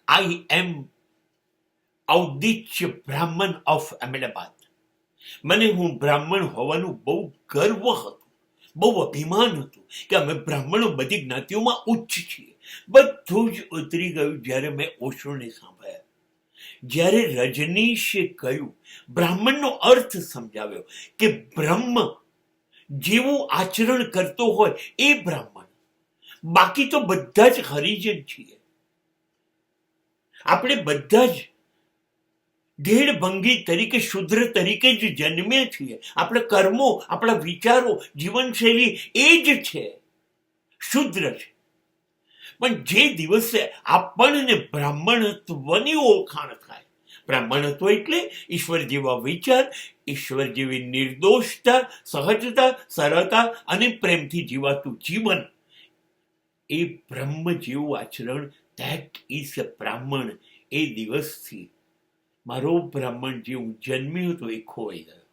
આઈ એમ ઔદિત્ય બ્રાહ્મણ ઓફ અહેમદાબાદ. મને હું બ્રાહ્મણ હોવાનું બહુ ગર્વ હતું, બહુ અભિમાન હતું કે અમે બ્રાહ્મણો બધી જ્ઞાતિઓમાં ઉચ્ચ છીએ. બધું જ ઉતરી ગયું જ્યારે મેં ઓશોને સાંભળ્યા. જ્યારે રજનીશે કહ્યું, બ્રાહ્મણનો અર્થ સમજાવ્યો કે બ્રહ્મ જેવું આચરણ કરતો હોય એ બ્રાહ્મણ, બાકી તો બધા જ હરિજન છીએ. આપણે બધા જ ઢેડભંગી તરીકે, શુદ્ર તરીકે જ જન્મ્યા છીએ. આપણા કર્મો, આપણા વિચારો, જીવનશૈલી એ જ છે, શુદ્ર છે. પણ જે દિવસે આપણને બ્રાહ્મણત્વની ઓળખાણ થાય, બ્રાહ્મણત્વ એટલે ઈશ્વર જેવા વિચાર, ઈશ્વર જેવી નિર્દોષતા, સહજતા, સરળતા અને પ્રેમથી જીવાતું જીવન, એ બ્રહ્મ જેવું આચરણ, ધેટ ઇઝ અ બ્રાહ્મણ. એ દિવસથી મારો બ્રાહ્મણ જે હું જન્મ્યો હતો એ ખોવાઈ ગયો.